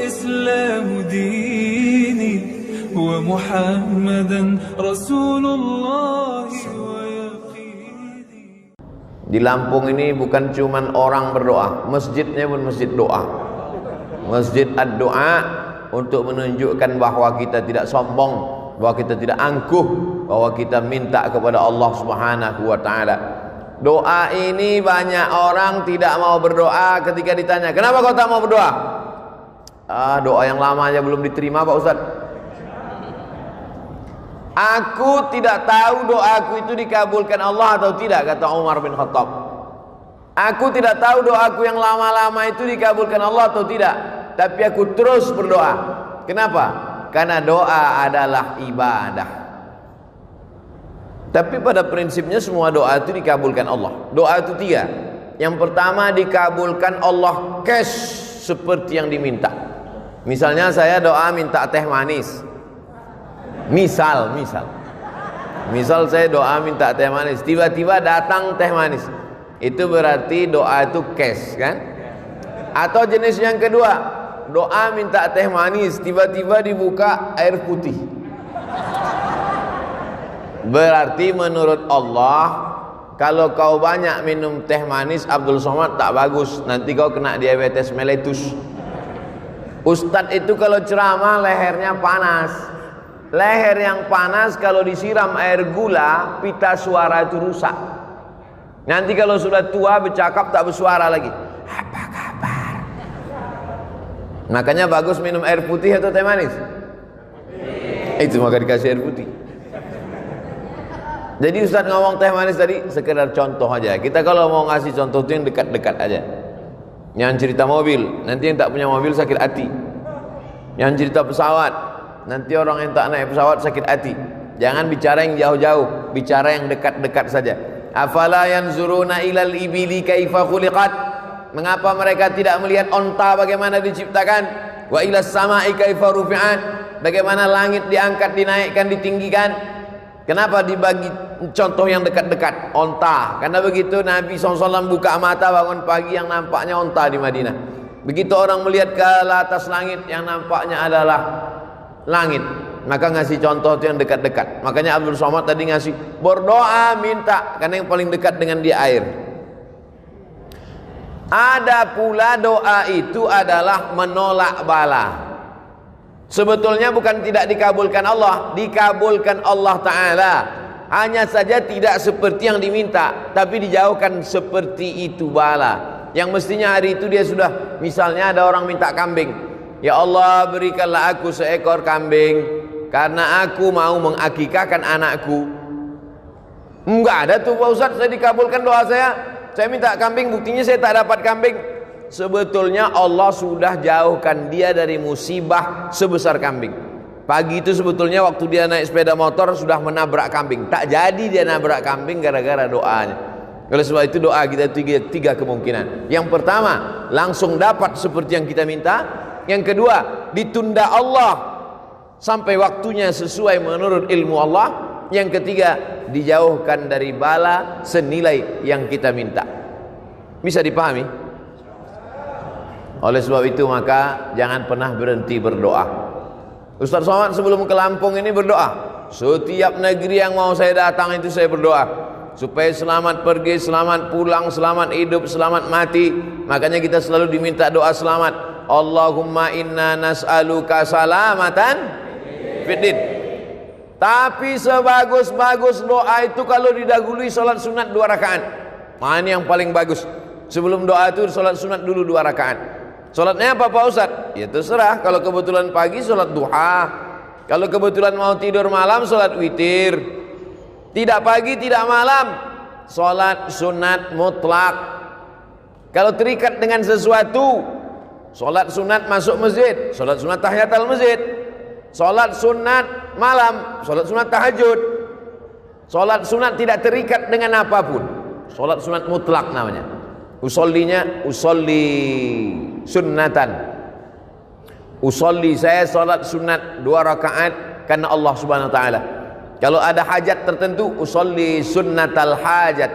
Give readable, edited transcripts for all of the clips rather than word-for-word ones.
الإسلام ديني ومحمدا رسول الله ويقيني. Di Lampung ini bukan cuman orang berdoa, masjidnya pun masjid doa. Masjid ad-doa untuk menunjukkan bahwa kita tidak sombong, bahwa kita tidak angkuh, bahwa kita minta kepada Allah Subhanahu wa taala. Doa ini banyak orang tidak mau berdoa ketika ditanya, "Kenapa kau tak mau berdoa?" Doa yang lama aja belum diterima, Pak Ustaz. Aku tidak tahu doaku itu dikabulkan Allah atau tidak, kata Umar bin Khattab. Aku tidak tahu doaku yang lama-lama itu dikabulkan Allah atau tidak, tapi aku terus berdoa. Kenapa? Karena doa adalah ibadah. Tapi pada prinsipnya semua doa itu dikabulkan Allah. Doa itu 3. Yang pertama, dikabulkan Allah cash seperti yang diminta. Misalnya saya doa minta teh manis. Misal saya doa minta teh manis, tiba-tiba datang teh manis. Itu berarti doa itu cash, kan? Atau jenis yang kedua, doa minta teh manis, tiba-tiba dibuka air putih. Berarti menurut Allah, kalau kau banyak minum teh manis Abdul Somad tak bagus, nanti kau kena diabetes meletus. Ustadz itu kalau ceramah lehernya panas. Leher yang panas kalau disiram air gula, pita suara itu rusak. Nanti kalau sudah tua bercakap tak bersuara lagi. Apa kabar? Makanya bagus minum air putih atau teh manis? Itu maka dikasih air putih. Jadi Ustaz ngomong teh manis tadi sekedar contoh aja. Kita kalau mau ngasih contoh itu yang dekat-dekat aja. Yang cerita mobil, nanti yang tak punya mobil sakit hati. Yang cerita pesawat, nanti orang yang tak naik pesawat sakit hati. Jangan bicara yang jauh-jauh, bicara yang dekat-dekat saja. Afala yanzuruna ilal ibili kaifa khuliqat? Mengapa mereka tidak melihat onta bagaimana diciptakan? Wa ilas sama'i kaifa rufi'at? Bagaimana langit diangkat, dinaikkan, ditinggikan? Kenapa dibagi contoh yang dekat-dekat? Onta. Karena begitu Nabi SAW buka mata bangun pagi, yang nampaknya onta di Madinah. Begitu orang melihat ke atas langit, yang nampaknya adalah langit. Maka ngasih contoh itu yang dekat-dekat. Makanya Abdul Somad tadi ngasih berdoa minta, karena yang paling dekat dengan dia air. Ada pula doa itu adalah menolak bala. Sebetulnya bukan tidak dikabulkan Allah, dikabulkan Allah Ta'ala. Hanya saja tidak seperti yang diminta, tapi dijauhkan seperti itu bala. Yang mestinya hari itu dia sudah, misalnya ada orang minta kambing. Ya Allah, berikanlah aku seekor kambing, karena aku mau mengakikahkan anakku. Enggak ada tuh Pak Ustaz, saya dikabulkan doa saya minta kambing, buktinya saya tak dapat kambing. Sebetulnya Allah sudah jauhkan dia dari musibah sebesar kambing. Pagi itu sebetulnya waktu dia naik sepeda motor sudah menabrak kambing. Tak jadi dia nabrak kambing gara-gara doanya. Oleh sebab itu doa kita tiga kemungkinan. Yang pertama, langsung dapat seperti yang kita minta. Yang kedua, ditunda Allah sampai waktunya sesuai menurut ilmu Allah. Yang ketiga, dijauhkan dari bala senilai yang kita minta. Bisa dipahami? Oleh sebab itu maka jangan pernah berhenti berdoa. Ustaz Somad sebelum ke Lampung ini berdoa. Setiap negeri yang mau saya datang itu saya berdoa. Supaya selamat pergi, selamat pulang, selamat hidup, selamat mati. Makanya kita selalu diminta doa selamat. Allahumma inna nas'aluka salamatan fiddin. Tapi sebagus-bagus doa itu kalau didahului salat sunat 2 rakaat. Nah, ini yang paling bagus. Sebelum doa itu salat sunat dulu 2 rakaat. Salatnya apa Pak Ustaz? Ya terserah. Kalau kebetulan pagi salat duha. Kalau kebetulan mau tidur malam salat witir. Tidak pagi, tidak malam, salat sunat mutlak. Kalau terikat dengan sesuatu, salat sunat masuk masjid, salat sunat tahiyatul masjid, salat sunat malam, salat sunat tahajud. Salat sunat tidak terikat dengan apapun. Salat sunat mutlak namanya. Usollinya usolli sunnatan. Usolli, saya salat sunat 2 rakaat karena Allah Subhanahu wa taala. Kalau ada hajat tertentu, usolli sunnatal hajat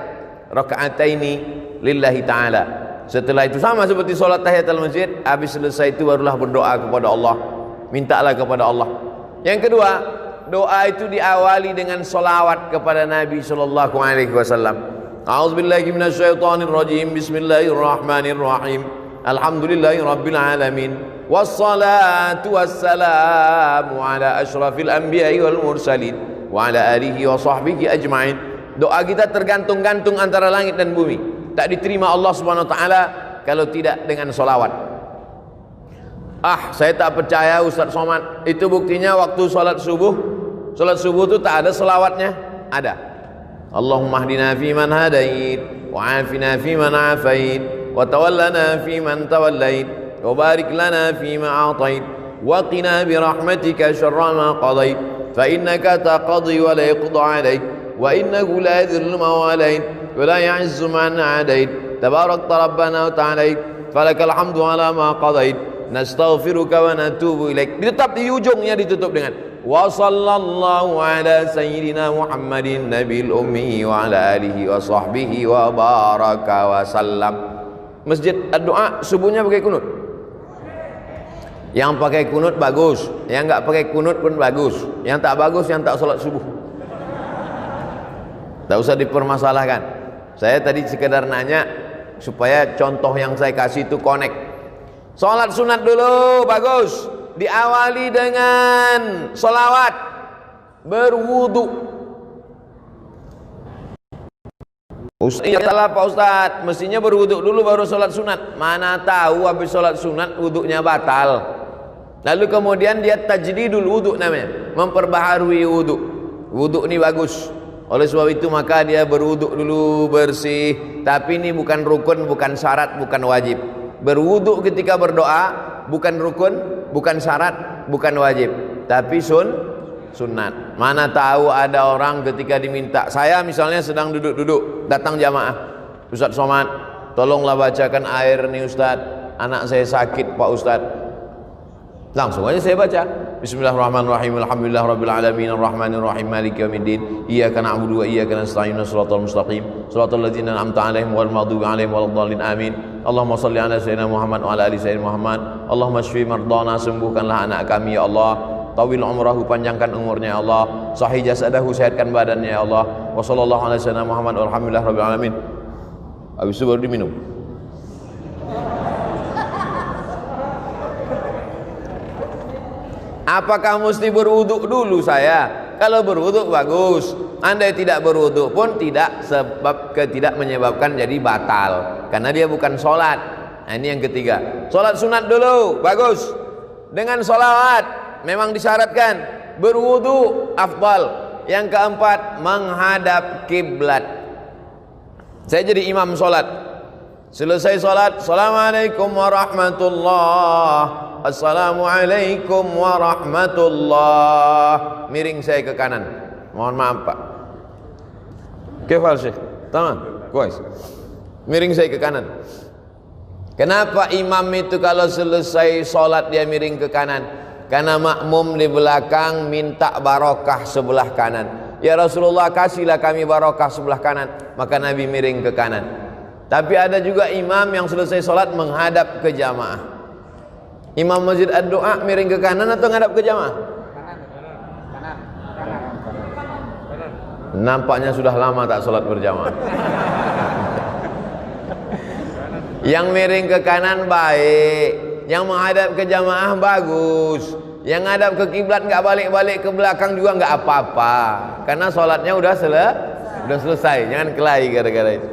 raka'ataini lillahi ta'ala. Setelah itu sama seperti solat tahiyatul masjid, habis selesai itu barulah berdoa kepada Allah, mintalah kepada Allah. Yang kedua, doa itu diawali dengan solawat kepada Nabi sallallahu alaihi wasallam. A'udzubillahi minasyaitonir rajim. Bismillahirrahmanirrahim. Alhamdulillahi rabbil alamin. Wassalatu wassalamu ala asyrafil anbiya'i wal mursalin wa ala alihi wa sahbihi ajma'in. Doa kita tergantung-gantung antara langit dan bumi. Tak diterima Allah Subhanahu wa taala kalau tidak dengan solawat. Saya tak percaya Ustaz Somad. Itu buktinya waktu salat subuh. Salat subuh itu tak ada selawatnya. Ada. Allahumma hdina fi man hadait, wa afina fi man afait, wa tawallana fi man tawallait, wa barik lana fi ma atait, wa qina bi rahmatika syarra ma qadait, fa innaka taqdi wa la yuqda alaik, wa innahu la yadhillu ma walait, wa la ya'izzu man adait, tabarakta rabbana wa ta'alait, falakal hamdu ala ma qadait, nastaghfiruka wa natubu ilaik. Tetap di ujungnya ditutup dengan wa sallallahu ala sayyidina Muhammadin nabil ummi wa ala alihi wa sahbihi wa baraka wa sallam. Masjid Ad-Du'a subuhnya pakai kunut. Yang pakai kunut bagus, yang enggak pakai kunut pun bagus. Yang tak bagus yang tak salat subuh. Tak usah dipermasalahkan. Saya tadi sekedar nanya supaya contoh yang saya kasih itu connect. Salat sunat dulu bagus, diawali dengan solawat, berwudu. Salah Pak Ustaz, mestinya berwudu dulu baru salat sunat. Mana tahu habis salat sunat wudunya batal. Lalu kemudian dia tajdidul wudu namanya, memperbaharui wudu. Wudu ini bagus. Oleh sebab itu maka dia berwudu dulu bersih. Tapi ini bukan rukun, bukan syarat, bukan wajib. Berwudu ketika berdoa bukan rukun, bukan syarat, bukan wajib, tapi sunat. Mana tahu ada orang ketika diminta, saya misalnya sedang duduk-duduk, datang jamaah, Ustaz Somad, tolonglah bacakan air nih Ustaz, anak saya sakit Pak Ustaz. Langsung aja saya baca. Bismillahirrahmanirrahim. Alhamdulillah rabbil alamin arrahmanir rahim maliki yaumiddin. Iyyaka na'budu wa iyyaka nasta'in shiratal mustaqim. Shiratal ladzina an'amta 'alaihim ghairil maghdubi 'alaihim waladdallin. Amin. Allahumma shalli ala sayyidina Muhammad wa ala ali sayyidina Muhammad. Allahumma shfi mardana, sembuhkanlah anak kami ya Allah. Tawil umrahu, panjangkan umurnya ya Allah. Sahih jasadahu, sehatkan badannya ya Allah. Wa sallallahu ala sayyidina Muhammad walhamdulillah rabbil alamin. Habis itu baru diminum. Apakah mesti berwuduk dulu saya? Kalau berwuduk bagus. Andai tidak berwuduk pun tidak, sebab tidak menyebabkan jadi batal, karena dia bukan sholat. Nah, ini yang ketiga. Sholat sunat dulu bagus, dengan sholawat memang disyaratkan. Berwuduk afdal. Yang keempat, menghadap kiblat. Saya jadi imam sholat, selesai sholat, assalamualaikum warahmatullahi, assalamualaikum warahmatullah, miring saya ke kanan, mohon maaf Pak. Kefal Syekh, tangan, kuis, miring saya ke kanan. Kenapa imam itu kalau selesai sholat dia miring ke kanan? Karena makmum di belakang minta barokah sebelah kanan. Ya Rasulullah, kasihlah kami barokah sebelah kanan. Maka Nabi miring ke kanan. Tapi ada juga imam yang selesai sholat menghadap ke jamaah. Imam Masjid Ad-Du'a miring ke kanan atau menghadap ke jamaah? Kanan. Nampaknya sudah lama tak sholat berjamaah. Yang miring ke kanan baik, yang menghadap ke jamaah bagus. Yang menghadap ke kiblat nggak balik-balik ke belakang juga nggak apa-apa, karena sholatnya udah selesai. Jangan kelahi gara-gara itu.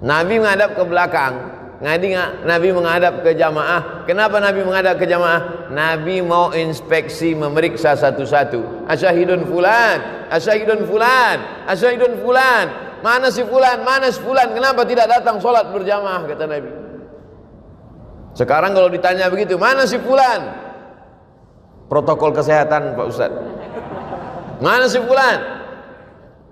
Nabi menghadap ke belakang, Nabi menghadap ke jamaah. Kenapa Nabi menghadap ke jamaah? Nabi mau inspeksi, memeriksa satu-satu. Asyahidun fulan, asyahidun fulan, asyahidun fulan. Mana si fulan, mana si fulan? Kenapa tidak datang sholat berjamaah, kata Nabi. Sekarang kalau ditanya begitu, mana si fulan? Protokol kesehatan Pak Ustaz. Mana si fulan?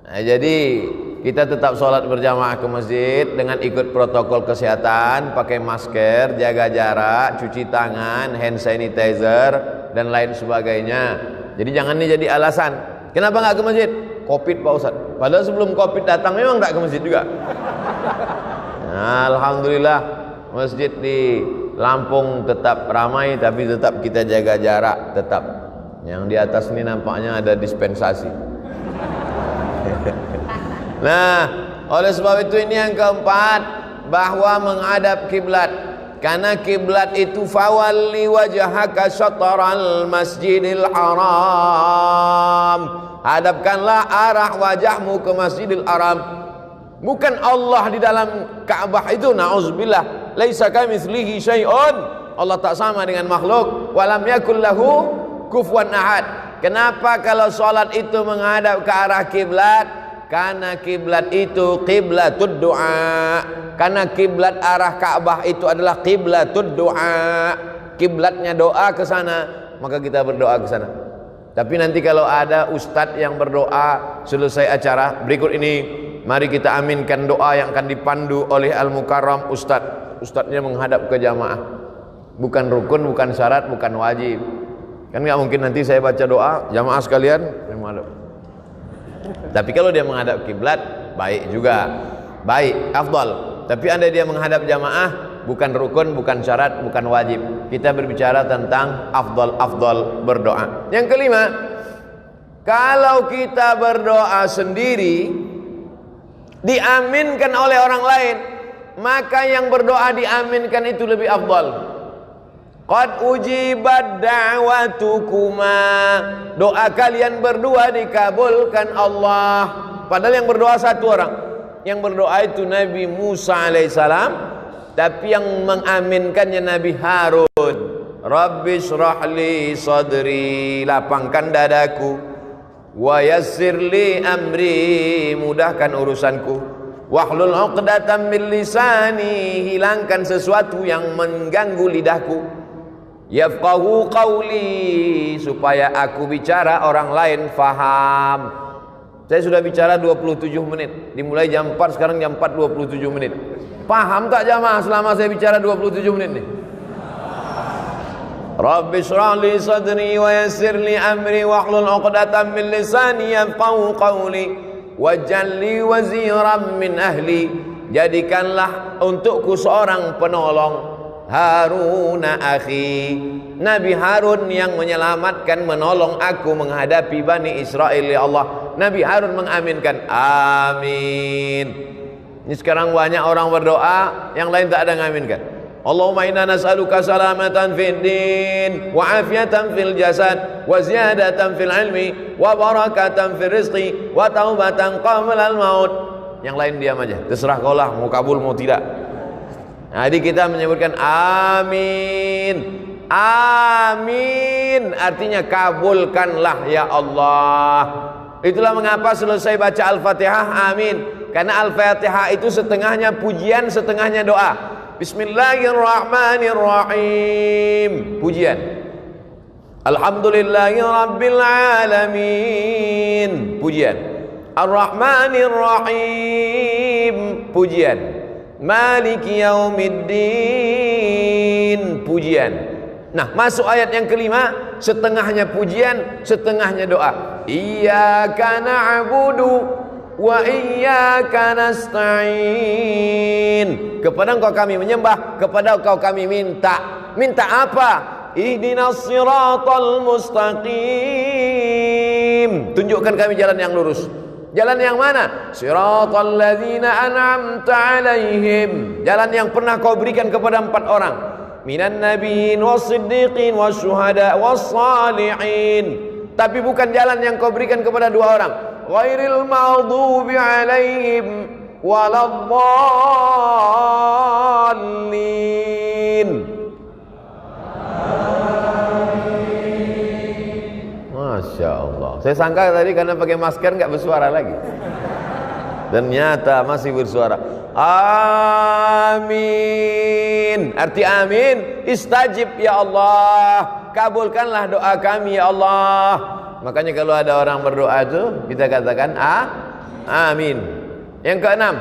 Nah, jadi kita tetap sholat berjamaah ke masjid dengan ikut protokol kesehatan, pakai masker, jaga jarak, cuci tangan, hand sanitizer, dan lain sebagainya. Jadi jangan ini jadi alasan. Kenapa nggak ke masjid? Covid Pak Ustaz. Padahal sebelum Covid datang memang nggak ke masjid juga. Alhamdulillah masjid di Lampung tetap ramai, tapi tetap kita jaga jarak tetap. Yang di atas ini nampaknya ada dispensasi. Nah, oleh sebab itu ini yang keempat, bahwa menghadap kiblat. Karena kiblat itu fawalli wajhaka syatral masjidil haram. Hadapkanlah arah wajahmu ke Masjidil Haram. Bukan Allah di dalam Ka'bah itu, na'udzubillah. Laisa kamitslihi syai'un. Allah tak sama dengan makhluk. Walam yakul lahu kufuwan ahad. Kenapa kalau salat itu menghadap ke arah kiblat? Karena kiblat itu qiblatud du'a. Karena kiblat arah Ka'bah itu adalah qiblatud du'a. Kiblatnya doa ke sana, maka kita berdoa ke sana. Tapi nanti kalau ada ustadz yang berdoa selesai acara berikut ini, mari kita aminkan doa yang akan dipandu oleh Al-Mukarram ustadz. Ustadznya menghadap ke jamaah. Bukan rukun, bukan syarat, bukan wajib. Kan nggak mungkin nanti saya baca doa, jamaah sekalian menghadap. Tapi kalau dia menghadap kiblat, baik juga, baik, afdal. Tapi andai dia menghadap jamaah, bukan rukun, bukan syarat, bukan wajib. Kita berbicara tentang afdal berdoa. Yang kelima, kalau kita berdoa sendiri diaminkan oleh orang lain, maka yang berdoa diaminkan itu lebih afdal. Qad ujibat da'watukuma, doa kalian berdua dikabulkan Allah. Padahal yang berdoa satu orang. Yang berdoa itu Nabi Musa alaihissalam, tapi yang mengaminkannya Nabi Harun. Rabbi shrahli sadri, lapangkan dadaku. Wa yassirli amri, mudahkan urusanku. Wahlul 'uqdatam min lisani, hilangkan sesuatu yang mengganggu lidahku. Yafqahu qawli, supaya aku bicara orang lain faham. Saya sudah bicara 27 menit. Dimulai jam 4, sekarang jam 4 27 menit. Paham tak jamaah selama saya bicara 27 menit nih? Rabbi shrah li sadri wa yassir li amri wahlul 'uqdatam min lisani yafqahu qawli waj'al li waziran min ahli, jadikanlah untukku seorang penolong, Haruna akhi, Nabi Harun yang menyelamatkan, menolong aku menghadapi Bani Israel. Ya Allah, Nabi Harun mengaminkan, amin. Ini sekarang banyak orang berdoa, yang lain tak ada mengaminkan. Allahumma inna nas'aluka salamatan fid din wa afiatan fil jasad wa ziyadatan fil ilmi wa barakatan fil rizqi wa taubatan qabla al maut. Yang lain diam aja, terserah kau lah mau kabul mau tidak. Jadi kita menyebutkan amin. Amin artinya kabulkanlah ya Allah. Itulah mengapa selesai baca Al-Fatihah amin. Karena Al-Fatihah itu setengahnya pujian, setengahnya doa. Bismillahirrahmanirrahim, pujian. Alhamdulillahirabbil alamin, pujian. Ar-Rahmanirrahim, pujian. Maliki yaumiddin, pujian. Nah, masuk ayat yang kelima, setengahnya pujian, setengahnya doa. Iyyaka na'budu wa iyyaka nasta'in. Kepada Engkau kami menyembah, kepada Engkau kami minta. Minta apa? Ihdinas siratal mustaqim. Tunjukkan kami jalan yang lurus. Jalan yang mana? Siratal ladzina an'amta alaihim, jalan yang pernah kau berikan kepada 4 orang. Minan nabiyyin was-siddiqin wasyuhada was-salihin. Tapi bukan jalan yang kau berikan kepada 2 orang. Ghairil maghdubi alaihim waladdallin. Masya Allah. Saya sangka tadi karena pakai masker nggak bersuara lagi. Ternyata masih bersuara. Amin. Arti amin, istajib ya Allah. Kabulkanlah doa kami ya Allah. Makanya kalau ada orang berdoa itu kita katakan amin. Yang keenam,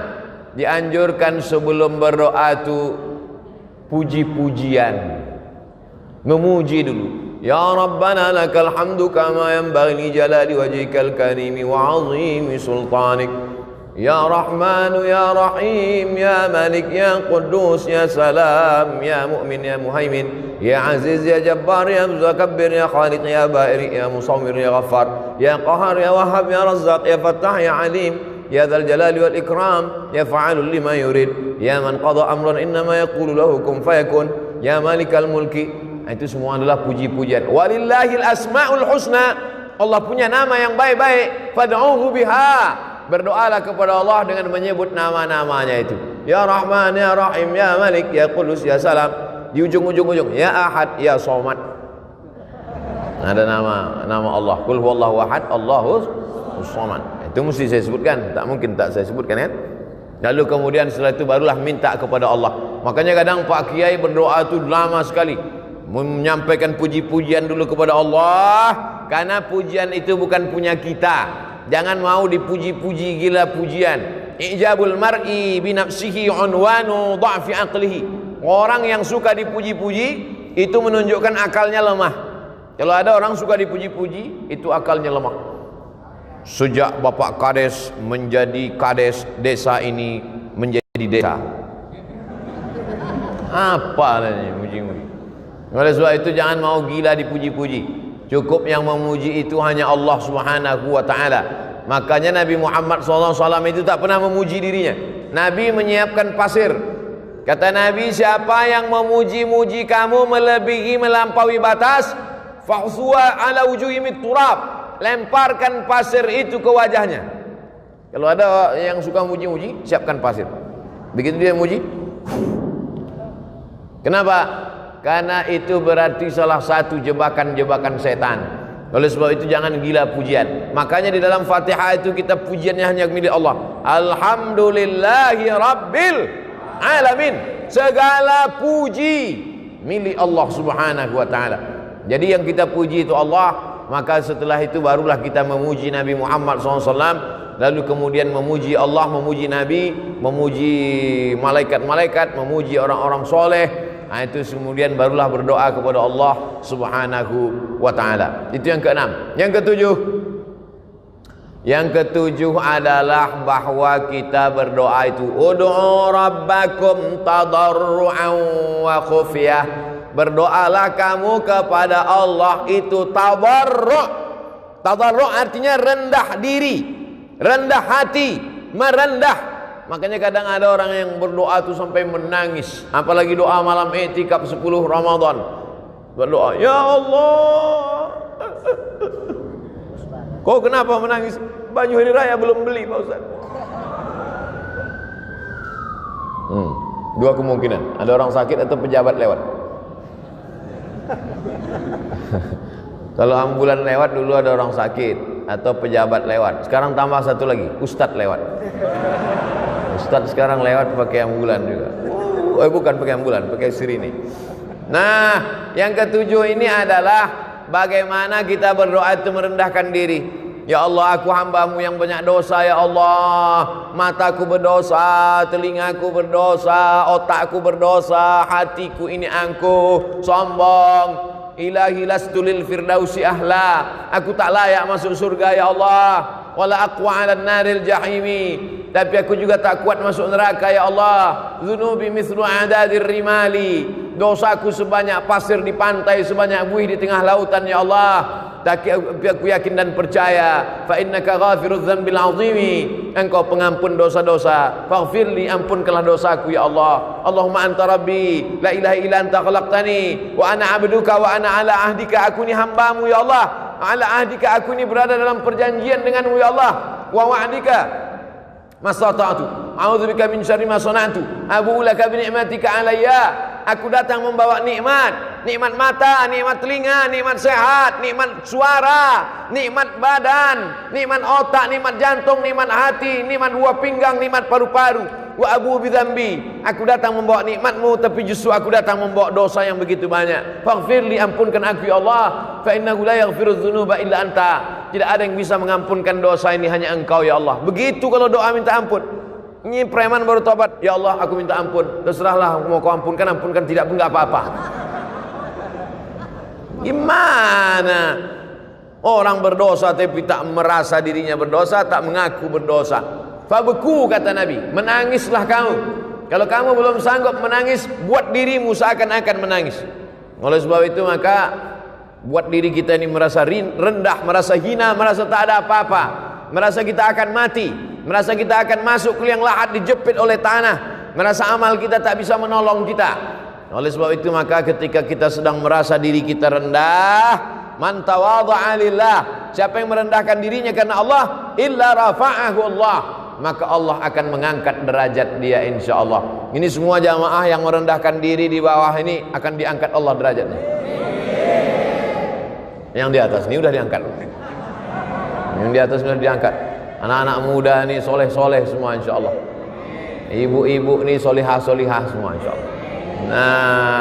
dianjurkan sebelum berdoa itu puji-pujian. Memuji dulu. Ya Rabbana lakal hamdu kama yanbaghi li jalali wajhikal karimi wa 'azimi sultanik. Ya Rahmanu Ya Rahim Ya Malik Ya Quddus Ya Salam Ya Mu'min Ya Muhaimin Ya Aziz Ya Jabbar Ya Mutakabbir Ya Khaliq Ya Ba'iri Ya Musawwir Ya Ghaffar Ya Qahar Ya Wahhab Ya Razzaq Ya Fattah Ya Alim Ya Dzal Jalali wal Ikram Ya Fa'alul lima yurid Ya man qada amran innama yaqulu lahu kun fayakun Ya Malikal Mulki. Itu semua adalah puji-pujian. Walillahil asmaul husna. Allah punya nama yang baik-baik. Fad'uhu biha. Berdoalah kepada Allah dengan menyebut nama-namanya itu. Ya Rahman, Ya Rahim, Ya Malik, Ya Qudus, Ya Salam. Di ujung-ujung Ya Ahad, Ya Somad. Ada nama Allah. Qul huwallahu ahad, Allahus Somad. Itu mesti saya sebutkan. Tak mungkin tak saya sebutkan kan? Lalu kemudian setelah itu barulah minta kepada Allah. Makanya kadang Pak Kiai berdoa itu lama sekali. Menyampaikan puji-pujian dulu kepada Allah. Karena pujian itu bukan punya kita. Jangan mau dipuji-puji gila pujian. Ijabul mar'i binafsihi unwanu dha'fi aqlihi. Orang yang suka dipuji-puji itu menunjukkan akalnya lemah. Kalau ada orang suka dipuji-puji, itu akalnya lemah. Sejak Bapak Kades menjadi Kades, desa ini menjadi desa. Apa ini puji-puji? Oleh sebab itu jangan mau gila dipuji-puji. Cukup yang memuji itu hanya Allah Subhanahu wa ta'ala. Makanya Nabi Muhammad SAW itu tak pernah memuji dirinya. Nabi menyiapkan pasir. Kata Nabi, siapa yang memuji-muji kamu melebihi melampaui batas, fahsuwa ala wujuhimit turab. Lemparkan pasir itu ke wajahnya. Kalau ada yang suka muji-muji, siapkan pasir. Begitu dia muji. Kenapa? Karena itu berarti salah satu jebakan-jebakan setan. Oleh sebab itu jangan gila pujian. Makanya di dalam Fatihah itu kita pujiannya hanya milik Allah. Alhamdulillahi Rabbil Alamin. Segala puji milik Allah Subhanahu wa ta'ala. Jadi yang kita puji itu Allah. Maka setelah itu barulah kita memuji Nabi Muhammad SAW. Lalu kemudian memuji Allah, memuji Nabi, memuji malaikat-malaikat, memuji orang-orang soleh. Nah, itu kemudian barulah berdoa kepada Allah Subhanahu wa ta'ala. Itu yang keenam. Yang ketujuh adalah bahwa kita berdoa itu ud'u rabbakum tadarru'an wa khufyah. Berdoalah kamu kepada Allah itu tadarru'. Tadarru' artinya rendah diri, rendah hati, merendah. Makanya kadang ada orang yang berdoa tu sampai menangis. Apalagi doa malam i'tikaf 10 Ramadan. Berdoa, ya Allah. Kau kenapa menangis? Baju hari raya belum beli Pak Ustaz. Dua kemungkinan. Ada orang sakit atau pejabat lewat. Kalau ambulan lewat dulu ada orang sakit atau pejabat lewat. Sekarang tambah satu lagi, ustadz lewat. Ustadz sekarang lewat pakai ambulan juga. Bukan pakai ambulan, pakai sirine. Nah, yang ketujuh ini adalah bagaimana kita berdoa itu merendahkan diri. Ya Allah, aku hambamu yang banyak dosa. Ya Allah, mataku berdosa, telingaku berdosa, otakku berdosa, hatiku ini angkuh, sombong. Ilahi lastu lil firdausi ahla. Aku tak layak masuk surga ya Allah. Wala aqwa 'alan naril jahimi. Tapi aku juga tak kuat masuk neraka ya Allah. Dzunubi mithlu adadir rimali. Dosaku sebanyak pasir di pantai, sebanyak buih di tengah lautan ya Allah. Tapi aku yakin dan percaya, fa innaka ghafirudz dzambil 'azimi. Engkau pengampun dosa-dosa. Faghfirli, ampunkanlah dosaku ya Allah. Allahumma anta rabbi, la ilaha illa anta khalaqtani wa ana 'abduka wa ana 'ala ahdika. Aku ni hambamu ya Allah. 'Ala ahdika, aku ni berada dalam perjanjian denganmu ya Allah. Wa wa'dika mastata'tu. A'udzubika min syarri ma sana'tu. Abu'u laka bi ni'matika 'alayya. Aku datang membawa nikmat, nikmat mata, nikmat telinga, nikmat sehat, nikmat suara, nikmat badan, nikmat otak, nikmat jantung, nikmat hati, nikmat buah pinggang, nikmat paru-paru. Wa abu bidzambi. Aku datang membawa nikmatmu, tapi justru aku datang membawa dosa yang begitu banyak. Faghfirli, ampunkan aku ya Allah. Fa innahu la yaghfirudz dzunuba illa anta. Tidak ada yang bisa mengampunkan dosa ini, hanya Engkau ya Allah. Begitu kalau doa minta ampun. Ini preman baru tobat, ya Allah aku minta ampun. Terserahlah, mau kau ampunkan, ampunkan, tidak pun enggak apa-apa. Gimana orang berdosa tapi tak merasa dirinya berdosa, tak mengaku berdosa. Fabku, kata Nabi, menangislah kamu. Kalau kamu belum sanggup menangis, buat dirimu seakan-akan menangis. Oleh sebab itu maka buat diri kita ini merasa rendah, merasa hina, merasa tak ada apa-apa, merasa kita akan mati, merasa kita akan masuk ke liang lahat dijepit oleh tanah, merasa amal kita tak bisa menolong kita. Oleh sebab itu maka ketika kita sedang merasa diri kita rendah, man tawadha'a lillah, siapa yang merendahkan dirinya karena Allah, illa rafa'ahu Allah, maka Allah akan mengangkat derajat dia insyaallah. Ini semua jamaah yang merendahkan diri di bawah ini akan diangkat Allah derajatnya. Yang di atas ini udah diangkat. Yang di atas sudah diangkat. Anak-anak muda ini soleh-soleh semua insyaallah. Ibu-ibu ini solihah-solihah semua insyaallah. Nah,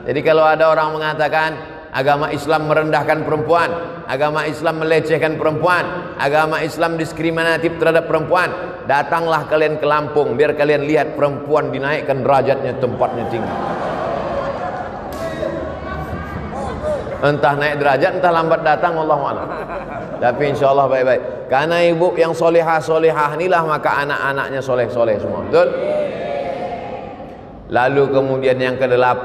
jadi kalau ada orang mengatakan agama Islam merendahkan perempuan, agama Islam melecehkan perempuan, agama Islam diskriminatif terhadap perempuan, datanglah kalian ke Lampung biar kalian lihat perempuan dinaikkan derajatnya, tempatnya tinggi. Entah naik derajat, entah lambat datang, Allahu a'lam. Tapi insyaallah baik-baik. Karena ibu yang solehah-solehah inilah maka anak-anaknya soleh-soleh semua. Betul? Lalu kemudian yang ke-8,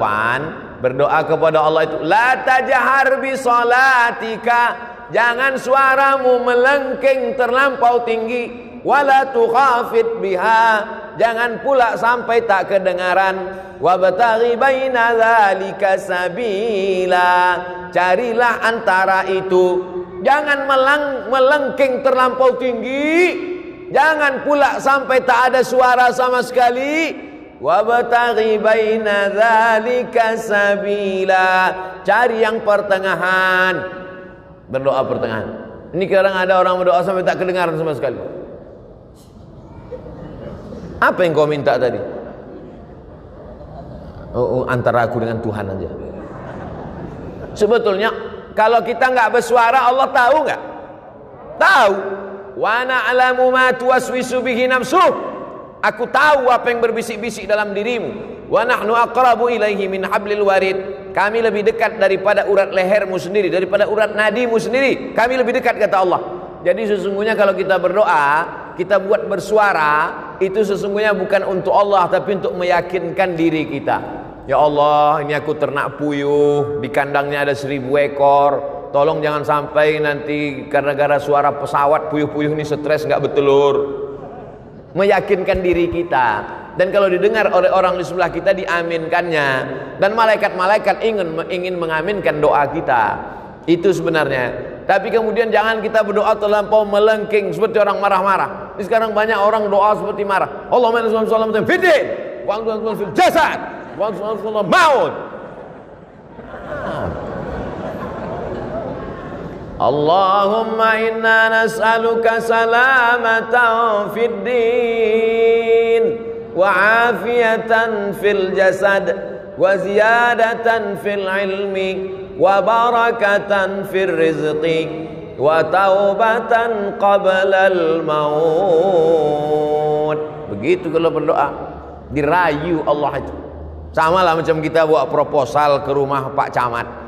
berdoa kepada Allah itu, la tajhar bi salatika, jangan suaramu melengking terlampau tinggi, wala tukhafit biha, jangan pula sampai tak kedengaran, wabtaghi baina dzalika sabila, carilah antara itu, jangan melengking terlampau tinggi, jangan pula sampai tak ada suara sama sekali. Wabtaghi baina dzalika sabila, cari yang pertengahan. Berdoa pertengahan. Ini kadang ada orang berdoa sampai tak kedengaran sama sekali. Apa yang kau minta tadi? Antara aku dengan Tuhan aja. Sebetulnya kalau kita nggak bersuara, Allah tahu nggak? Tahu. Wa na'lamu ma tuwaswisu bihi nafsuh. Aku tahu apa yang berbisik-bisik dalam dirimu. Wa nahnu aqrabu ilaihi min hablil warid. Kami lebih dekat daripada urat lehermu sendiri, daripada urat nadimu sendiri. Kami lebih dekat, kata Allah. Jadi sesungguhnya kalau kita berdoa, kita buat bersuara, itu sesungguhnya bukan untuk Allah, tapi untuk meyakinkan diri kita. Ya Allah, ini aku ternak puyuh, di kandangnya ada 1000 ekor. Tolong jangan sampai nanti gara-gara suara pesawat puyuh-puyuh ini stres nggak bertelur. Meyakinkan diri kita, dan kalau didengar oleh orang di sebelah kita diaminkannya, dan malaikat-malaikat ingin mengaminkan doa kita. Itu sebenarnya. Tapi kemudian jangan kita berdoa terlampau melengking seperti orang marah-marah. Ini sekarang banyak orang doa seperti marah. Allahumma inna sallallahu fiddin wa antum fil jasad wa antum maut. Allahumma inna nas'aluka salamatan fid din wa afiyatan fil jasad wa ziyadatan fil ilmi wa barakatan fil rizqi wa taubatan qabla al maut. Begitu kalau berdoa, dirayu Allah itu. Sama lah macam kita buat proposal ke rumah Pak Camat.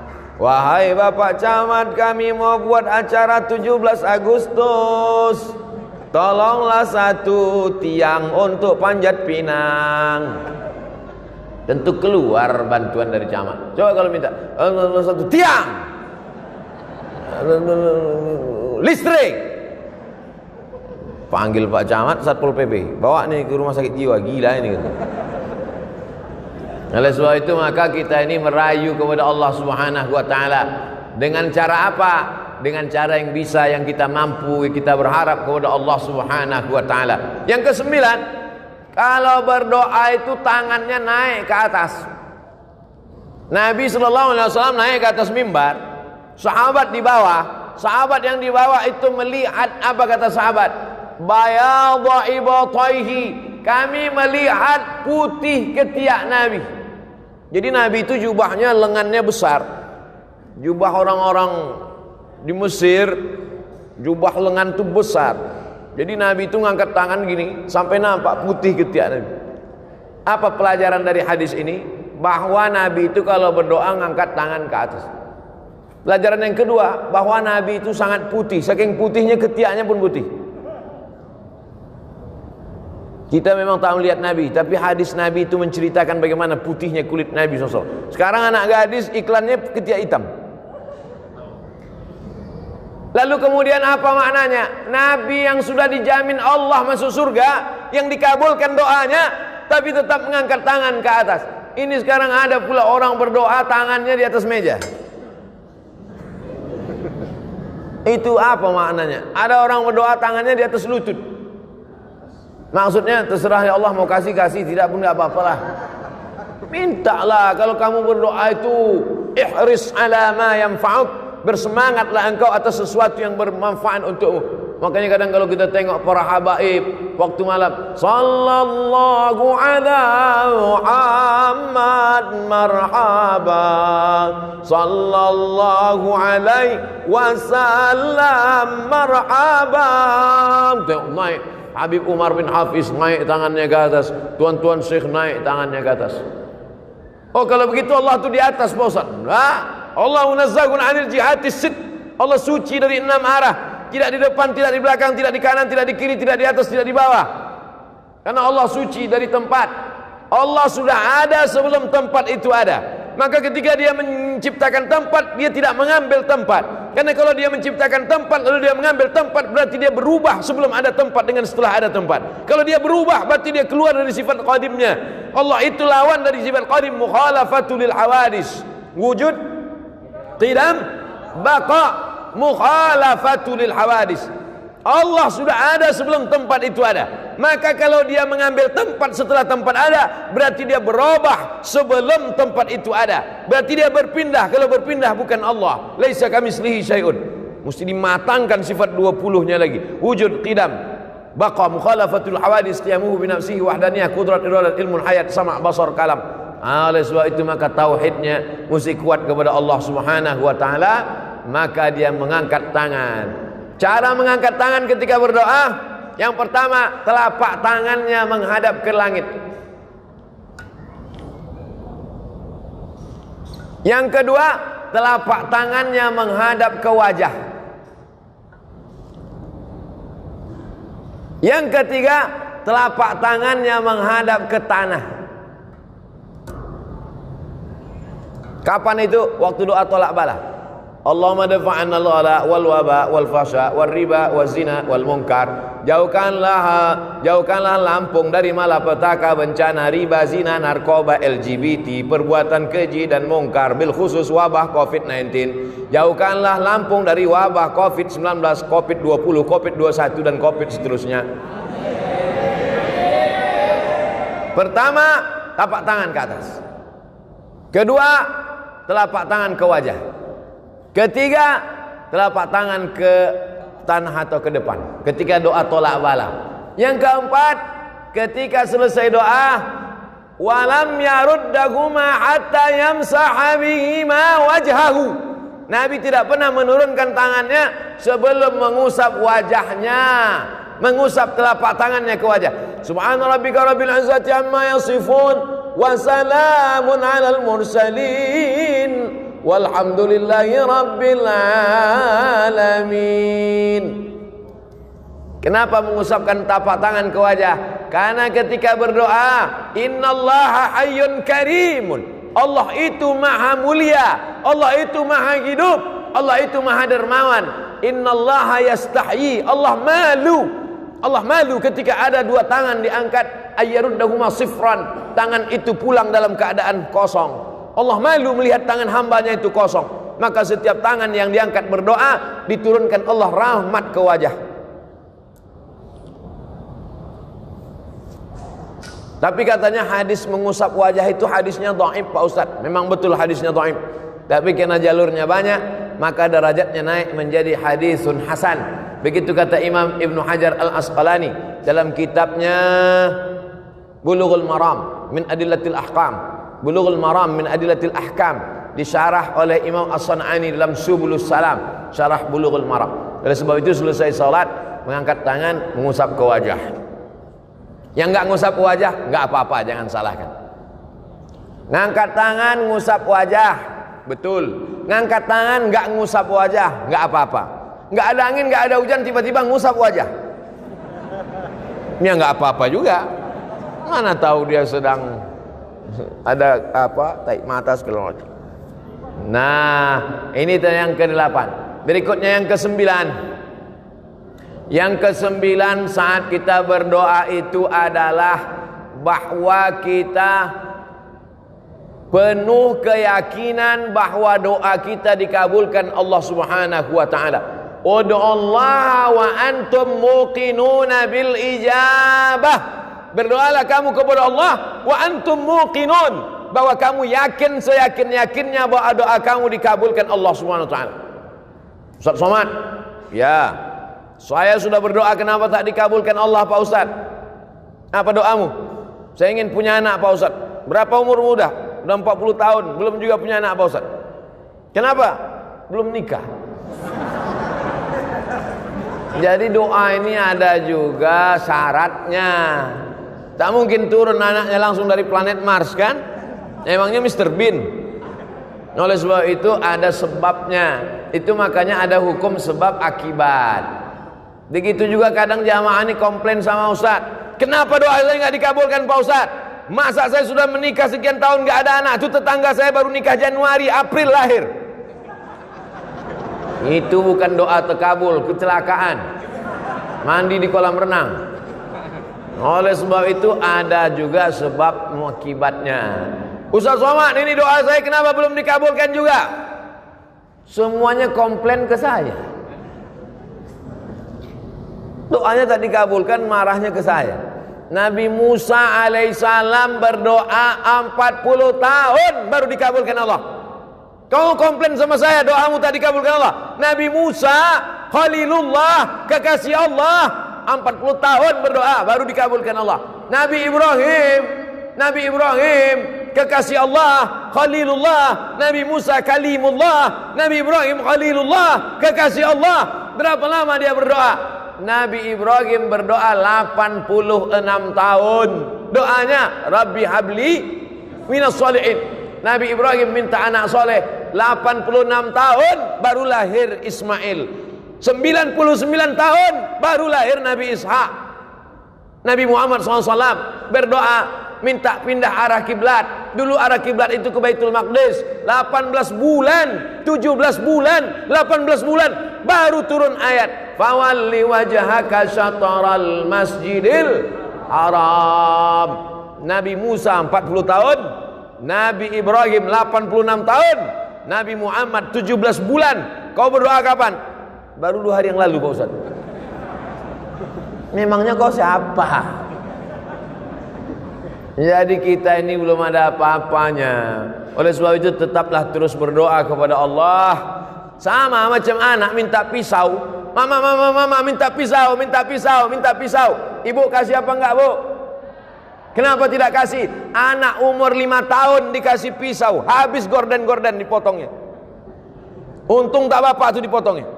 Wahai Bapak Camat, kami mau buat acara 17 Agustus. Tolonglah 1 tiang untuk Panjat Pinang. Tentu keluar bantuan dari camat. Coba kalau minta 1 tiang listrik, panggil Pak Camat, Satpol PP, bawa nih ke rumah sakit jiwa, gila ini gitu. Oleh sebab itu maka kita ini merayu kepada Allah Subhanahu wa taala. Dengan cara apa? Dengan cara yang bisa, yang kita mampu, kita berharap kepada Allah Subhanahu wa taala. Yang ke-9, kalau berdoa itu tangannya naik ke atas. Nabi sallallahu alaihi wasallam naik ke atas mimbar, sahabat di bawah. Sahabat yang di bawah itu melihat, apa kata sahabat? Bayadha ibataihi, kami melihat putih ketiak Nabi. Jadi Nabi itu jubahnya lengannya besar. Jubah orang-orang di Mesir, jubah lengan itu besar. Jadi Nabi itu ngangkat tangan gini sampai nampak putih ketiak Nabi. Apa pelajaran dari hadis ini? Bahwa Nabi itu kalau berdoa ngangkat tangan ke atas. Pelajaran yang kedua, bahwa Nabi itu sangat putih, saking putihnya ketiaknya pun putih. Kita memang tak melihat Nabi, tapi hadis Nabi itu menceritakan bagaimana putihnya kulit Nabi SAW. Sekarang anak gadis iklannya ketiak hitam. Lalu kemudian apa maknanya? Nabi yang sudah dijamin Allah masuk surga, yang dikabulkan doanya, tapi tetap mengangkat tangan ke atas. Ini sekarang ada pula orang berdoa tangannya di atas meja. Itu apa maknanya? Ada orang berdoa tangannya di atas lutut. Maksudnya terserah ya Allah, mau kasih, tidak pun tidak apa-apalah. Mintalah, kalau kamu berdoa itu ihris ala ma yanfa'uk, bersemangatlah engkau atas sesuatu yang bermanfaat untukmu. Makanya kadang kalau kita tengok para habaib waktu malam, sallallahu ala Muhammad marhaba, sallallahu alaihi wasallam marhaba. Tengok naik Habib Umar bin Hafiz, naik tangannya ke atas. Tuan-tuan Syekh naik tangannya ke atas. Oh, kalau begitu Allah itu di atas, Pak Ustaz. Nah, Allah munazzahun 'anil jihatis sit. Allah suci dari 6 arah. Tidak di depan, tidak di belakang, tidak di kanan, tidak di kiri, tidak di atas, tidak di bawah. Karena Allah suci dari tempat. Allah sudah ada sebelum tempat itu ada. Maka ketika dia menciptakan tempat, dia tidak mengambil tempat. Karena kalau dia menciptakan tempat lalu dia mengambil tempat, berarti dia berubah sebelum ada tempat dengan setelah ada tempat. Kalau dia berubah, berarti dia keluar dari sifat qadimnya. Allah itu lawan dari sifat qadim, mukhalafatul lil hawadis. Wujud, qidam, baqa, mukhalafatul lil hawadis. Allah sudah ada sebelum tempat itu ada. Maka kalau dia mengambil tempat setelah tempat ada, berarti dia berubah sebelum tempat itu ada. Berarti dia berpindah. Kalau berpindah bukan Allah. Laisa kamitslihi syai'un. Mesti dimatangkan sifat 20-nya lagi. Wujud, qidam, baqa, mukhalafatul hawadis, qiyamuhu bi nafsihi, wahdaniyah, qudrat, iradat, ilmun, hayat, sama', basar, kalam. Oleh sebab itu maka tauhidnya mesti kuat kepada Allah Subhanahu wa taala, maka dia mengangkat tangan. Cara mengangkat tangan ketika berdoa, yang pertama, telapak tangannya menghadap ke langit. Yang kedua, telapak tangannya menghadap ke wajah. Yang ketiga, telapak tangannya menghadap ke tanah. Kapan itu? Waktu doa tolak bala. Allahumma dafa'anna al-ghala wal waba wal fasha wal riba wal zina wal munkar. Jauhkanlah Lampung dari malapetaka, bencana, riba, zina, narkoba, LGBT, perbuatan keji dan mungkar, bil khusus wabah COVID-19. Jauhkanlah Lampung dari wabah COVID-19, COVID-20, COVID-21 dan COVID seterusnya. Pertama, telapak tangan ke atas. Kedua, telapak tangan ke wajah. Ketiga, telapak tangan ke tanah atau ke depan ketika doa tolak bala. Yang keempat, ketika selesai doa, walam yaruddahuma hatta yamsaha bihima wajhahu. Nabi tidak pernah menurunkan tangannya sebelum mengusap wajahnya, mengusap telapak tangannya ke wajah. Subhana rabbika rabbil izzati amma yasifun, wa salamun alal mursalin, walhamdulillahi rabbil alamin. Kenapa mengusapkan tapak tangan ke wajah? Karena ketika berdoa, innallaha hayyun karimun, Allah itu maha mulia, Allah itu maha hidup, Allah itu maha dermawan. Innallaha yastahyi, Allah malu ketika ada dua tangan diangkat, ayyaruddahuma sifran, tangan itu pulang dalam keadaan kosong. Allah malu melihat tangan hambanya itu kosong. Maka setiap tangan yang diangkat berdoa, diturunkan Allah rahmat ke wajah. Tapi katanya hadis mengusap wajah itu hadisnya dhaif, Pak Ustaz. Memang betul hadisnya dhaif. Tapi karena jalurnya banyak, maka derajatnya naik menjadi hadisun hasan. Begitu kata Imam Ibnu Hajar Al-Asqalani dalam kitabnya Bulughul Maram min Adillatil Ahkam. Bulughul Maram min Adillatil Ahkam, disyarah oleh Imam As-San'ani dalam Subulus Salam, syarah Bulughul Maram. Oleh sebab itu selesai salat, mengangkat tangan, mengusap ke wajah. Yang enggak ngusap ke wajah, enggak apa-apa, jangan salahkan. Ngangkat tangan, ngusap wajah, betul. Ngangkat tangan, enggak ngusap wajah, enggak apa-apa. Enggak ada angin, enggak ada hujan, tiba-tiba ngusap wajah. Ini enggak apa-apa juga. Mana tahu dia sedang ada apa, tarik mata segala macam. Nah, ini yang ke-8. Berikutnya yang ke-9. Yang ke-9 saat kita berdoa itu adalah bahwa kita penuh keyakinan bahwa doa kita dikabulkan Allah Subhanahu wa taala. Ud'ullaha wa antum muqinuna bil ijabah. Berdoalah kamu kepada Allah wa antum muqinun, bahwa kamu yakin seyakin-yakinnya bahwa doa kamu dikabulkan Allah Subhanahu wa taala. Ustaz Somad, ya, saya sudah berdoa, kenapa tak dikabulkan Allah Pak Ustaz? Apa doamu? Saya ingin punya anak Pak Ustaz. Berapa umurmu udah? Udah 40 tahun, belum juga punya anak Pak Ustaz. Kenapa? Belum nikah. Jadi doa ini ada juga syaratnya. Tak mungkin turun anaknya langsung dari planet Mars kan? Emangnya Mr. Bean. Oleh sebab itu ada sebabnya. Itu makanya ada hukum sebab akibat. Begitu juga kadang jamaah ini komplain sama Ustaz, kenapa doa saya nggak dikabulkan Pak Ustaz? Masa saya sudah menikah sekian tahun nggak ada anak? Itu tetangga saya baru nikah Januari, April lahir. Itu bukan doa terkabul, kecelakaan. Mandi di kolam renang. Oleh sebab itu ada juga sebab akibatnya. Ustaz Somad, ini doa saya kenapa belum dikabulkan juga? Semuanya komplain ke saya. Doanya tak dikabulkan, marahnya ke saya. Nabi Musa alaihissalam berdoa 40 tahun baru dikabulkan Allah. Kau komplain sama saya doamu tak dikabulkan Allah. Nabi Musa Khalilullah, kekasih Allah, 40 tahun berdoa baru dikabulkan Allah. Nabi Ibrahim kekasih Allah, Khalilullah. Nabi Musa Kalimullah. Nabi Ibrahim Khalilullah, kekasih Allah. Berapa lama dia berdoa? Nabi Ibrahim berdoa 86 tahun. Doanya Rabbi habli minas sholihin. Nabi Ibrahim minta anak soleh. 86 tahun baru lahir Ismail. 99 tahun baru lahir Nabi Ishak. Nabi Muhammad SAW berdoa minta pindah arah kiblat. Dulu arah kiblat itu ke Baitul Maqdis. 18 bulan, 17 bulan, 18 bulan baru turun ayat fawalli wajhaka syatral masjidil haram. Nabi Musa 40 tahun, Nabi Ibrahim 86 tahun, Nabi Muhammad 17 bulan. Kau berdoa kapan? Baru 2 hari yang lalu Pak Ustaz. Memangnya kau siapa? Jadi kita ini belum ada apa-apanya. Oleh sebab itu tetaplah terus berdoa kepada Allah. Sama macam anak minta pisau. Mama minta pisau, minta pisau, minta pisau. Ibu kasih apa enggak, Bu? Kenapa tidak kasih? Anak umur 5 tahun dikasih pisau, habis gorden-gorden dipotongnya. Untung tak bapak itu dipotongnya.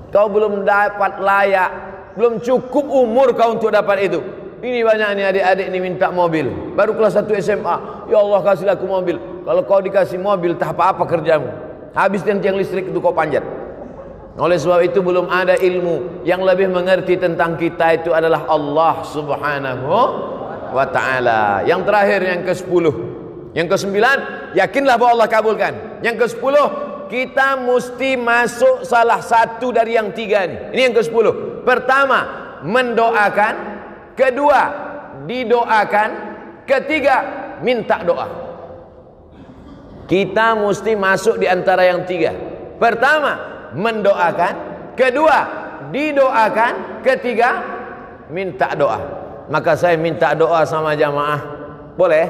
Kau belum dapat layak, belum cukup umur kau untuk dapat itu. Ini banyak nih adik-adik ini minta mobil, baru kelas 1 SMA. Ya Allah kasihlah aku mobil. Kalau kau dikasih mobil tak apa-apa kerjamu, habis tiang listrik itu kau panjat. Oleh sebab itu belum ada ilmu. Yang lebih mengerti tentang kita itu adalah Allah Subhanahu wa ta'ala. Yang terakhir, yang ke-10. Yang ke-9, yakinlah bahwa Allah kabulkan. Yang ke-10, kita mesti masuk salah satu dari yang 3 ini. Ini yang ke-10. Pertama, mendoakan. Kedua, didoakan. Ketiga, minta doa. Kita mesti masuk di antara yang 3. Pertama, mendoakan. Kedua, didoakan. Ketiga, minta doa. Maka saya minta doa sama jamaah. Boleh?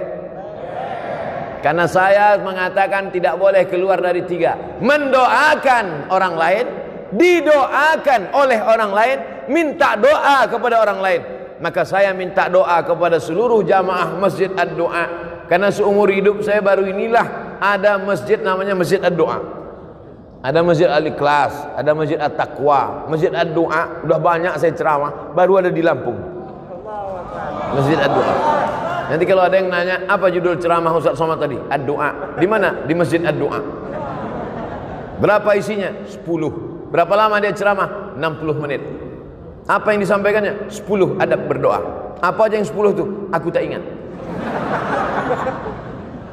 Karena saya mengatakan tidak boleh keluar dari 3. Mendoakan orang lain, didoakan oleh orang lain, minta doa kepada orang lain. Maka saya minta doa kepada seluruh jamaah Masjid Ad-Doa. Karena seumur hidup saya baru inilah ada masjid namanya Masjid Ad-Doa. Ada Masjid Al-Ikhlas, ada Masjid At-Taqwa, Masjid Ad-Doa. Udah banyak saya ceramah, baru ada di Lampung. Masjid Ad-Doa. Nanti kalau ada yang nanya, apa judul ceramah Ustaz Somad tadi? Ad-Doa. Di mana? Di Masjid Ad-Doa. Berapa isinya? 10. Berapa lama dia ceramah? 60 menit. Apa yang disampaikannya? 10 adab berdoa. Apa aja yang 10 tuh? Aku tak ingat.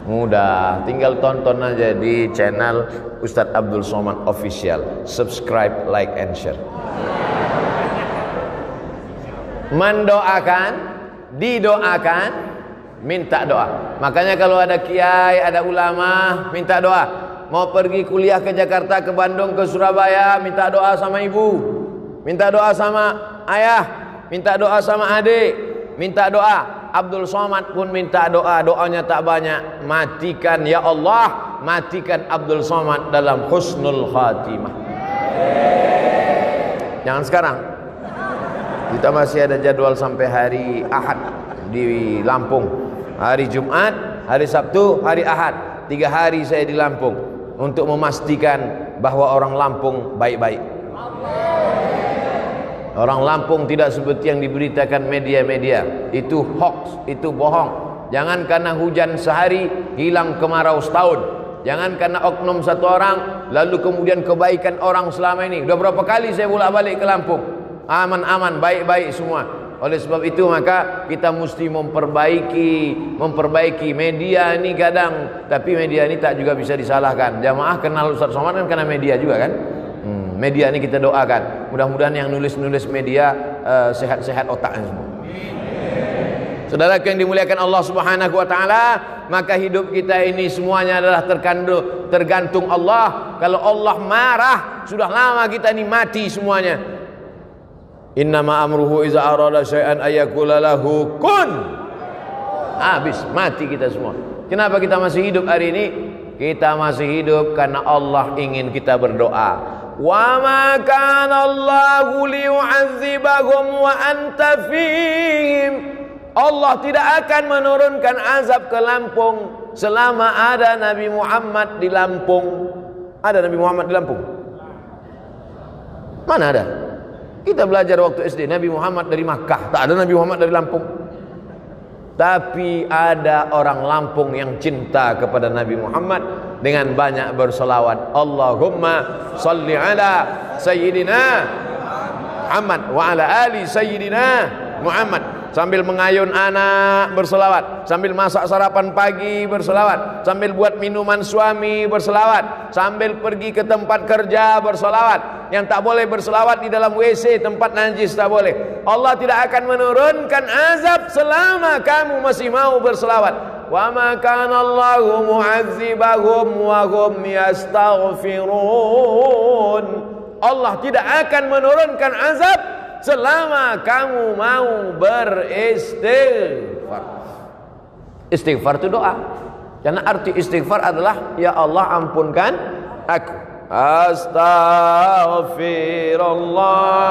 Mudah, tinggal tonton aja di channel Ustadz Abdul Somad Official. Subscribe, like, and share. Mendoakan, didoakan, minta doa. Makanya kalau ada kiai, ada ulama, minta doa. Mau pergi kuliah ke Jakarta, ke Bandung, ke Surabaya, minta doa sama ibu, minta doa sama ayah, minta doa sama adik, minta doa. Abdul Somad pun minta doa, doanya tak banyak. Matikan ya Allah, matikan Abdul Somad dalam husnul khatimah. Jangan sekarang. Kita masih ada jadwal sampai hari Ahad di Lampung. Hari Jumat, hari Sabtu, hari Ahad. 3 hari saya di Lampung untuk memastikan bahwa orang Lampung baik-baik. Orang Lampung tidak seperti yang diberitakan media-media. Itu hoax, itu bohong. Jangan karena hujan sehari hilang kemarau setahun. Jangan karena oknum satu orang lalu kemudian kebaikan orang selama ini. Udah berapa kali saya bolak-balik ke Lampung, aman-aman, baik-baik semua. Oleh sebab itu maka kita mesti memperbaiki media ini kadang. Tapi media ini tak juga bisa disalahkan. Jamaah kenal Ustaz Somad kan karena media juga kan. Media ini kita doakan, mudah-mudahan yang nulis-nulis media sehat-sehat otaknya semua. Saudara yang dimuliakan Allah Subhanahu wa taala, maka hidup kita ini semuanya adalah tergantung Allah. Kalau Allah marah, sudah lama kita ini mati semuanya. Innama amruhu iza arada syai'an ayyaqula lahu kun. Habis, mati kita semua. Kenapa kita masih hidup hari ini? Kita masih hidup karena Allah ingin kita berdoa. Wa ma kana Allahu liyu'adzibahum wa anta fihim. Allah tidak akan menurunkan azab ke Lampung selama ada Nabi Muhammad di Lampung. Ada Nabi Muhammad di Lampung? Mana ada? Kita belajar waktu SD Nabi Muhammad dari Makkah, tak ada Nabi Muhammad dari Lampung. Tapi ada orang Lampung yang cinta kepada Nabi Muhammad dengan banyak berselawat. Allahumma salli ala Sayyidina Muhammad wa ala ali Sayyidina Muhammad. Sambil mengayun anak berselawat, sambil masak sarapan pagi berselawat, sambil buat minuman suami berselawat, sambil pergi ke tempat kerja berselawat. Yang tak boleh berselawat di dalam WC, tempat najis tak boleh. Allah tidak akan menurunkan azab selama kamu masih mau berselawat. Wa ma kana Allahu mu'adzibahum wa hum yastaghfirun. Allah tidak akan menurunkan azab selama kamu mau beristighfar. Istighfar itu doa. Karena arti istighfar adalah ya Allah ampunkan aku. Astaghfirullah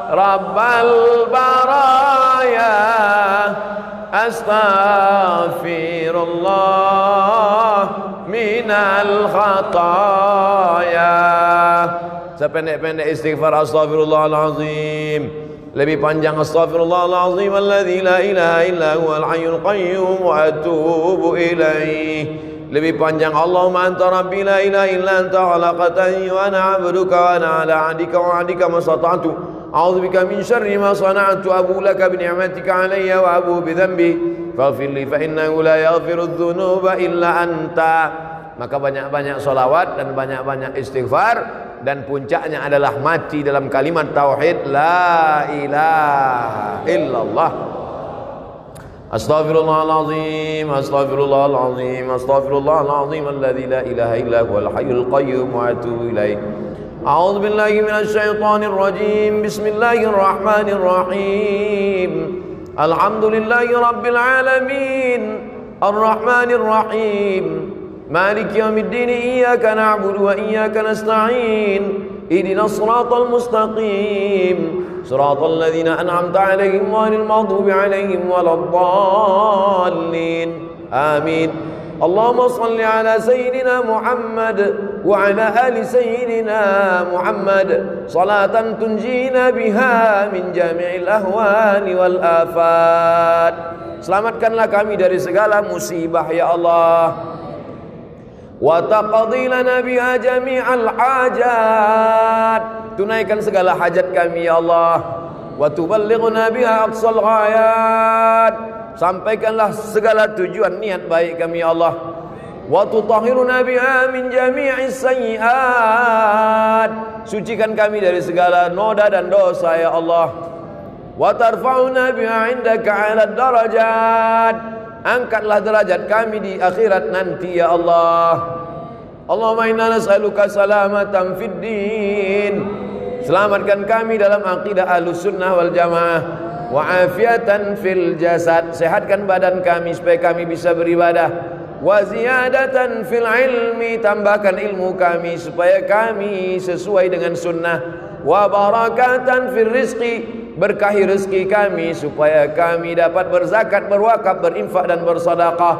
Rabbal baraya. Astaghfirullah minal khataya. Sependek-pendek istighfar astaghfirullahalazim. Lebih panjang astaghfirullahalazim alladzi la ilaha illa huwal hayyul qayyum wa atubu ilaih. Lebih panjang Allahumma anta rabbi la ilaha illa anta khalaqtani wa ana 'abduka wa ana 'ala 'ahdika wa 'adika mastata'tu. A'udzubika min syarri ma sana'tu abu laka bi ni'matika 'alayya wa abu bi dhanbi faghfir li fa innahu la yaghfiru dzunuba illa anta. Maka banyak-banyak salawat dan banyak-banyak istighfar, dan puncaknya adalah mati dalam kalimat tauhid la ilaha illallah. Astaghfirullahalazim, astaghfirullahalazim, astaghfirullahalazim alladzi la ilaha illa huwal hayyul qayyum wa atubu ilaih. A'udzu billahi minasy syaithanir rajim. Bismillahirrahmanirrahim. Alhamdulillahi rabbil alamin. Arrahmanir rahim. مالك يوم الدين إياك نعبد وإياك نستعين اهدنا الصراط المستقيم صراط الذين أنعمت عليهم غير المغضوب عليهم ولا الضالين آمين. اللهم صل على سيدنا محمد وعلى آل سيدنا محمد صلاة تنجينا بها من جميع الأهوال والآفات. Selamatkanlah kami dari segala musibah ya Allah. Wa taqdi lana biha jami'al hajat. Tunaikan segala hajat kami ya Allah. wa tuballighuna biha aqsal ghayat. Sampaikanlah segala tujuan niat baik kami ya Allah. Wa tutahhiruna biha min jami'is sayyi'at. Sucikan kami dari segala noda dan dosa ya Allah. Wa tarfa'una biha 'indaka 'ala darajat. Angkatlah derajat kami di akhirat nanti ya Allah. Allahumma inna nas'aluka salamatan fid din. Selamatkan kami dalam akidah Ahlus Sunnah wal Jamaah. Wa afiatan fil jasad. Sehatkan badan kami supaya kami bisa beribadah. Wa ziyadatan fil ilmi. Tambahkan ilmu kami supaya kami sesuai dengan sunnah. Wa barakatan fil rizqi. Berkahi rezeki kami supaya kami dapat berzakat, berwakaf, berinfak dan bersedekah.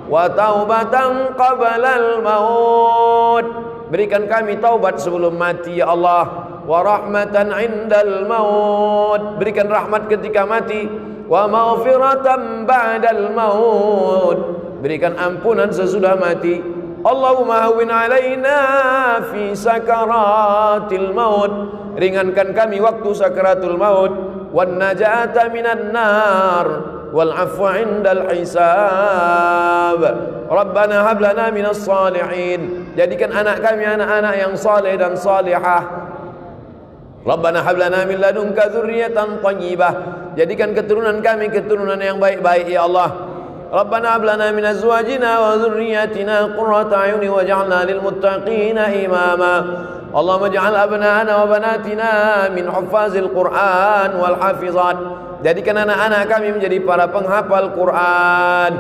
Wa taubatan qablal maut. Berikan kami taubat sebelum mati ya Allah. Wa rahmatan indal maut. Berikan rahmat ketika mati. Wa maghfiratan ba'dal maut. Berikan ampunan sesudah mati. Allahumma hawwin alaina fi sakaratil maut. Ringankan kami waktu sakaratul maut. Wan najata minan nar. Wal afwa indal hisab. Rabbana hab lana minas salihin. Jadikan anak kami anak-anak yang saleh dan salihah. Rabbana hab lana min ladunka dzurriyyatan thayyibah. Jadikan keturunan kami keturunan yang baik-baik ya Allah. Rabbana hab lana min azwajina wa dzurriyyatina qurrata a'yuni waj'alna lil muttaqina imama. Allahumma ij'al abna'ana wa banatina min huffazil Qur'an wal hafizat. Jadikan anak-anak kami menjadi para penghafal Quran.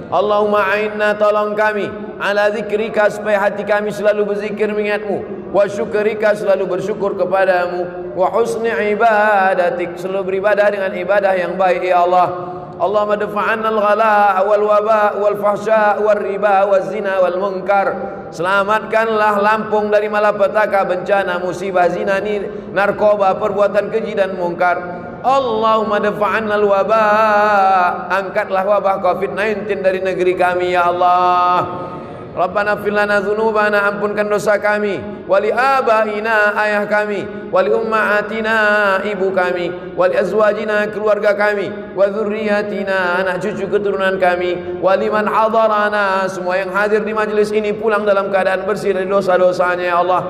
Allahumma a'inna, tolong kami, ala zikrika, supaya hati kami selalu berzikir mengingatmu, wa syukrika, selalu bersyukur kepadamu, wa husni ibadatik, selalu beribadah dengan ibadah yang baik ya Allah. Allahumma dafa'anna al-ghala wal waba wal fahsya wal riba wal zina wal munkar. Selamatkanlah Lampung dari malapetaka, bencana, musibah, zina, narkoba, perbuatan keji dan mungkar. Allahumma dafa'anna al-waba. Angkatlah wabah COVID-19 dari negeri kami ya Allah. Rabbana fir lana dzunubana, ampunkan dosa kami, wali abaina, ayah kami, wali ummahatina, ibu kami, wali azwajina, keluarga kami, wa dzurriyyatina, anak cucu keturunan kami, wali man hadarana, semua yang hadir di majlis ini pulang dalam keadaan bersih dari dosa-dosanya ya Allah.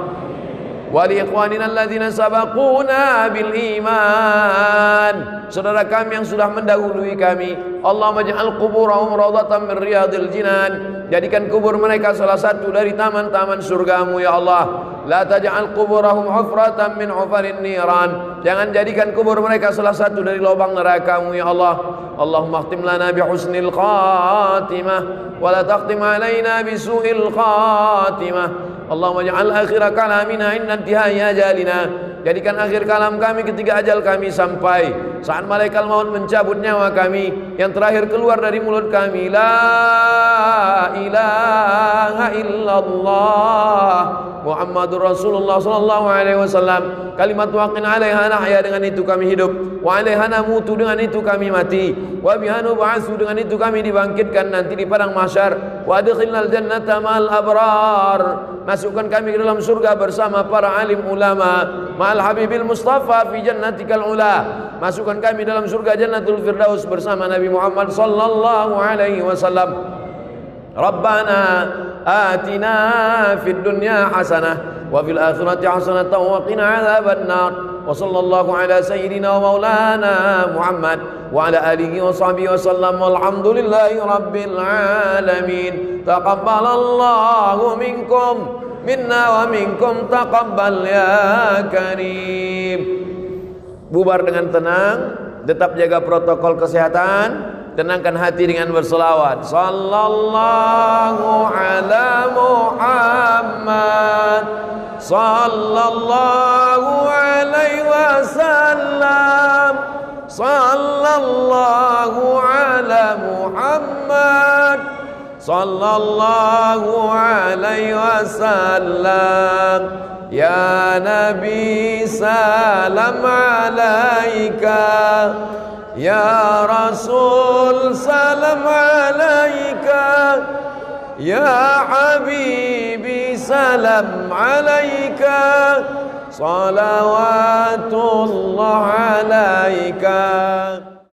Wali ikhwanina alladzina sabaquna bil iman, saudara kami yang sudah mendahului kami. Allahumma ij'al quburahum rawdatan min riyadil jinan. Jadikan kubur mereka salah satu dari taman-taman surgamu ya Allah. La taj'al quburahum hufratan min hufarin niran. Jangan jadikan kubur mereka salah satu dari lubang neraka-Mu ya Allah. Allahumma khtim lana bi husnil khatimah wa la takhtim alaina bi su'il khatimah. Allahumma ja'al akhira kalamina inna intihai ajalina. Jadikan akhir kalam kami ketika ajal kami sampai, saat malaikat maut mencabut nyawa kami, yang terakhir keluar dari mulut kami, la ilaha illallah Muhammadur Rasulullah sallallahu alaihi wasallam. Kalimat waqin alaiha nahya, dengan itu kami hidup, wa alaiha namutu, dengan itu kami mati, wa biha nub'atsu, dengan itu kami dibangkitkan nanti di padang mahsyar, wa adkhilnal jannata ma'al abrar. Masukkan kami ke dalam surga bersama para alim ulama, ma'al habibil mustafa fi jannatikal ula. Masukkan kami dalam surga Jannatul Firdaus bersama Nabi Muhammad sallallahu alaihi wasallam. Rabbana atina fid dunya hasanah wa fil akhirati hasanah wa qina adzabannar. Wa sallallahu ala sayyidina wa maulana Muhammad wa ala alihi wa sahbihi wa sallam. Walhamdulillahi rabbil alamin. Taqabbalallahu minkum minna wa minkum taqabbal ya karim. Bubar dengan tenang, tetap jaga protokol kesehatan, tenangkan hati dengan berselawat. Sallallahu ala Muhammad, sallallahu alaihi wasallam, sallallahu ala Muhammad, sallallahu alaihi wasallam. Ya Nabi salam alaika, ya Rasul salam alaika, ya Habibi salam alaika, salawatullah alaika